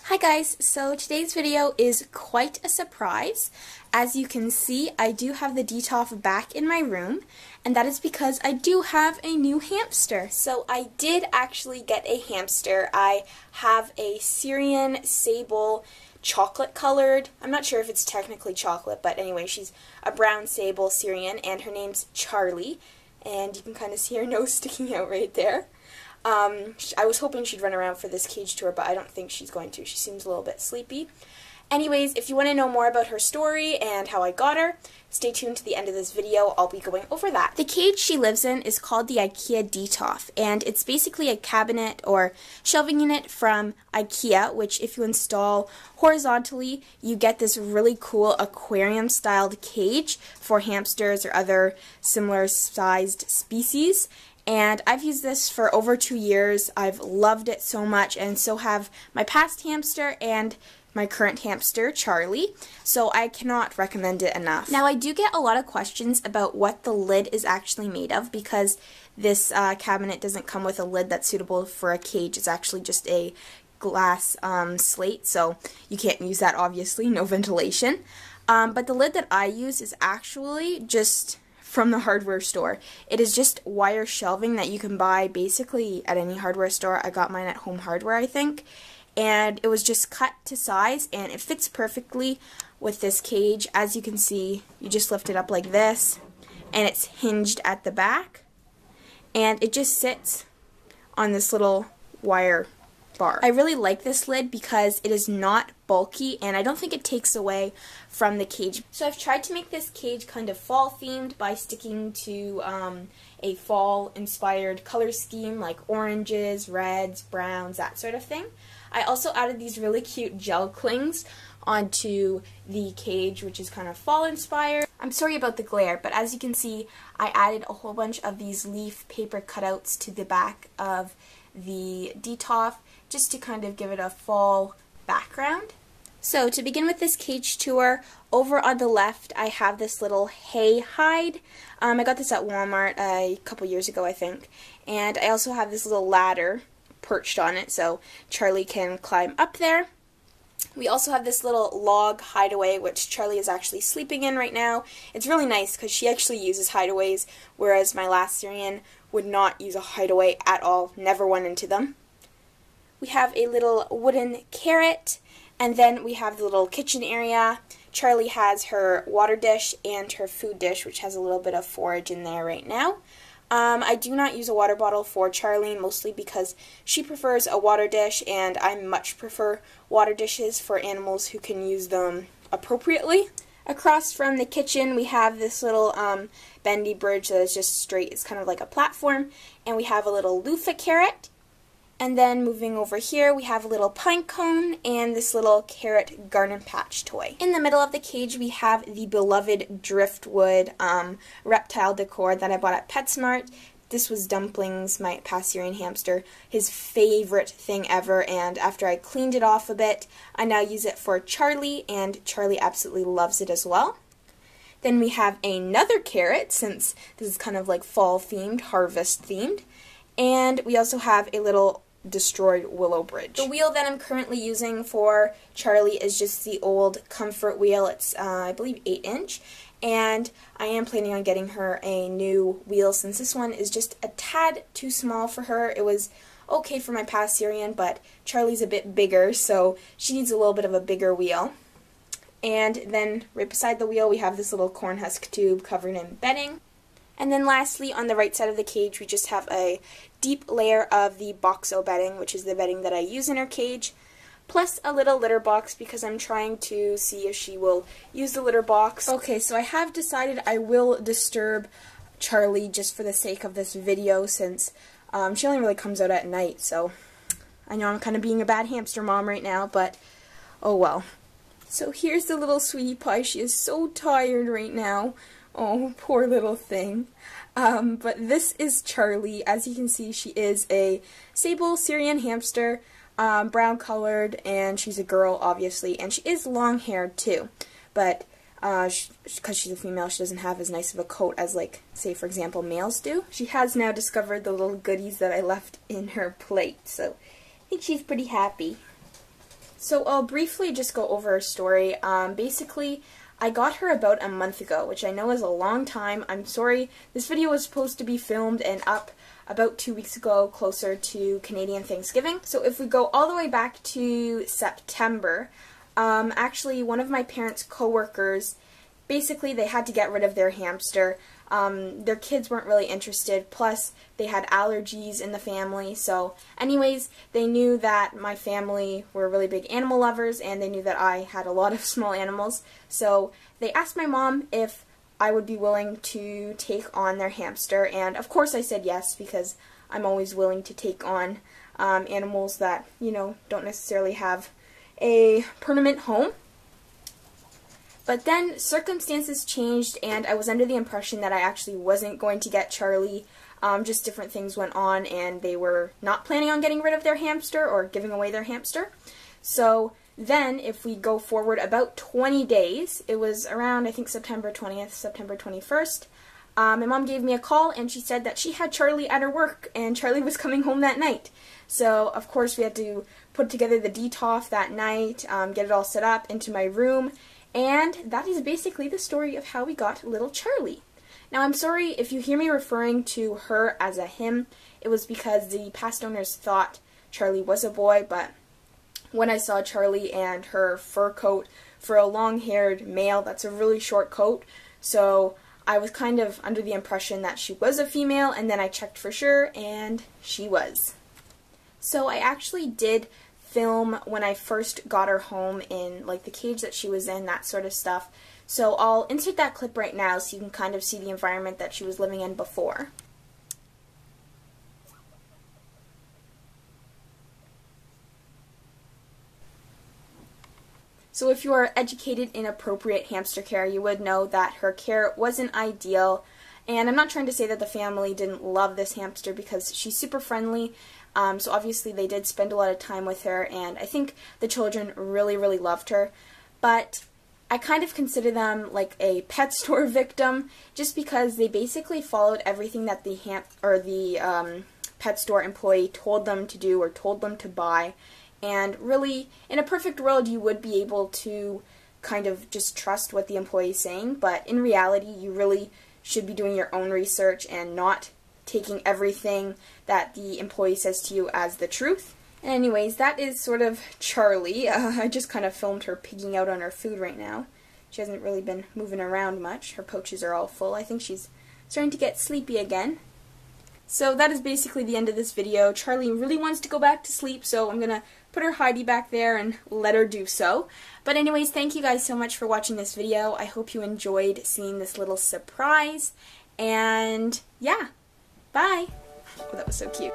Hi guys, so today's video is quite a surprise. As you can see, I do have the Detolf back in my room, and that is because I do have a new hamster. So I did actually get a hamster. I have a Syrian Sable chocolate colored. I'm not sure if it's technically chocolate, but anyway, she's a brown sable Syrian, and her name's Charlie, and you can kind of see her nose sticking out right there. I was hoping she'd run around for this cage tour, but I don't think she's going to. She seems a little bit sleepy. Anyways, if you want to know more about her story and how I got her, stay tuned to the end of this video. I'll be going over that. The cage she lives in is called the IKEA Detolf, and it's basically a cabinet or shelving unit from IKEA, which if you install horizontally, you get this really cool aquarium-styled cage for hamsters or other similar-sized species. And I've used this for over 2 years. I've loved it so much, and so have my past hamster and my current hamster, Charlie. So I cannot recommend it enough. Now, I do get a lot of questions about what the lid is actually made of, because this cabinet doesn't come with a lid that's suitable for a cage. It's actually just a glass slate, so you can't use that, obviously, no ventilation. But the lid that I use is actually just from the hardware store. It is just wire shelving that you can buy basically at any hardware store. I got mine at Home Hardware, I think, and it was just cut to size, and it fits perfectly with this cage. As you can see, you just lift it up like this, and it's hinged at the back, and it just sits on this little wire bar. I really like this lid because it is not bulky, and I don't think it takes away from the cage. So I've tried to make this cage kind of fall themed by sticking to a fall inspired color scheme like oranges, reds, browns, that sort of thing. I also added these really cute gel clings onto the cage, which is kind of fall inspired. I'm sorry about the glare, but as you can see, I added a whole bunch of these leaf paper cutouts to the back of the Detolf, just to kind of give it a fall background. So to begin with this cage tour, over on the left I have this little hay hide. I got this at Walmart a couple years ago, I think. And I also have this little ladder perched on it so Charlie can climb up there. We also have this little log hideaway, which Charlie is actually sleeping in right now. It's really nice because she actually uses hideaways, whereas my last Syrian would not use a hideaway at all, never went into them. We have a little wooden carrot, and then we have the little kitchen area. Charlie has her water dish and her food dish, which has a little bit of forage in there right now. I do not use a water bottle for Charlie, mostly because she prefers a water dish, and I much prefer water dishes for animals who can use them appropriately. Across from the kitchen, we have this little bendy bridge that is just straight. It's kind of like a platform, and we have a little loofah carrot. And then moving over here, we have a little pine cone and this little carrot garden patch toy. In the middle of the cage, we have the beloved driftwood reptile decor that I bought at PetSmart. This was Dumplings, my past Syrian hamster, his favorite thing ever, and after I cleaned it off a bit, I now use it for Charlie, and Charlie absolutely loves it as well. Then we have another carrot, since this is kind of like fall themed, harvest themed, and we also have a little destroyed willow bridge. The wheel that I'm currently using for Charlie is just the old Comfort wheel. It's I believe 8-inch, and I am planning on getting her a new wheel since this one is just a tad too small for her. It was okay for my past Syrian, but Charlie's a bit bigger, so she needs a little bit of a bigger wheel. And then right beside the wheel, we have this little corn husk tube covered in bedding. And then lastly, on the right side of the cage, we just have a deep layer of the Boxo bedding, which is the bedding that I use in her cage, plus a little litter box because I'm trying to see if she will use the litter box. Okay, so I have decided I will disturb Charlie just for the sake of this video, since she only really comes out at night, so I know I'm kind of being a bad hamster mom right now, but oh well. So here's the little sweetie pie. She is so tired right now. Oh, poor little thing. But this is Charlie. As you can see, she is a sable Syrian hamster, brown colored, and she's a girl, obviously, and she is long haired too. But because she's a female, she doesn't have as nice of a coat as, like, say, for example, males do. She has now discovered the little goodies that I left in her plate, so I think she's pretty happy. So I'll briefly just go over her story. Basically, I got her about a month ago, which I know is a long time. I'm sorry, this video was supposed to be filmed and up about 2 weeks ago, closer to Canadian Thanksgiving. So if we go all the way back to September, actually one of my parents' co-workers, basically they had to get rid of their hamster. Their kids weren't really interested, plus they had allergies in the family, so anyways, they knew that my family were really big animal lovers, and they knew that I had a lot of small animals, so they asked my mom if I would be willing to take on their hamster, and of course I said yes, because I'm always willing to take on animals that, you know, don't necessarily have a permanent home. But then circumstances changed, and I was under the impression that I actually wasn't going to get Charlie. Just different things went on, and they were not planning on getting rid of their hamster or giving away their hamster. So then, if we go forward about 20 days, it was around, I think, September 20th, September 21st, my mom gave me a call, and she said that she had Charlie at her work, and Charlie was coming home that night. So, of course, we had to put together the DTOF that night, get it all set up into my room, and that is basically the story of how we got little Charlie. Now, I'm sorry if you hear me referring to her as a him. It was because the past owners thought Charlie was a boy, but when I saw Charlie and her fur coat for a long-haired male, that's a really short coat, so I was kind of under the impression that she was a female, and then I checked for sure, and she was. So I actually did film when I first got her home in like the cage that she was in, that sort of stuff. So I'll insert that clip right now so you can kind of see the environment that she was living in before. So if you are educated in appropriate hamster care, you would know that her care wasn't ideal. And I'm not trying to say that the family didn't love this hamster, because she's super friendly. So obviously they did spend a lot of time with her, and I think the children really, really loved her. But I kind of consider them like a pet store victim, just because they basically followed everything that the pet store employee told them to do or told them to buy. And really, in a perfect world, you would be able to kind of just trust what the employee is saying, but in reality, you really should be doing your own research and not taking everything that the employee says to you as the truth. And anyways, that is sort of Charlie. I just kind of filmed her pigging out on her food right now. She hasn't really been moving around much. Her pouches are all full. I think she's starting to get sleepy again. So that is basically the end of this video. Charlie really wants to go back to sleep, so I'm going to put her hidey back there and let her do so. But anyways, thank you guys so much for watching this video. I hope you enjoyed seeing this little surprise. And yeah. Bye! Oh, that was so cute.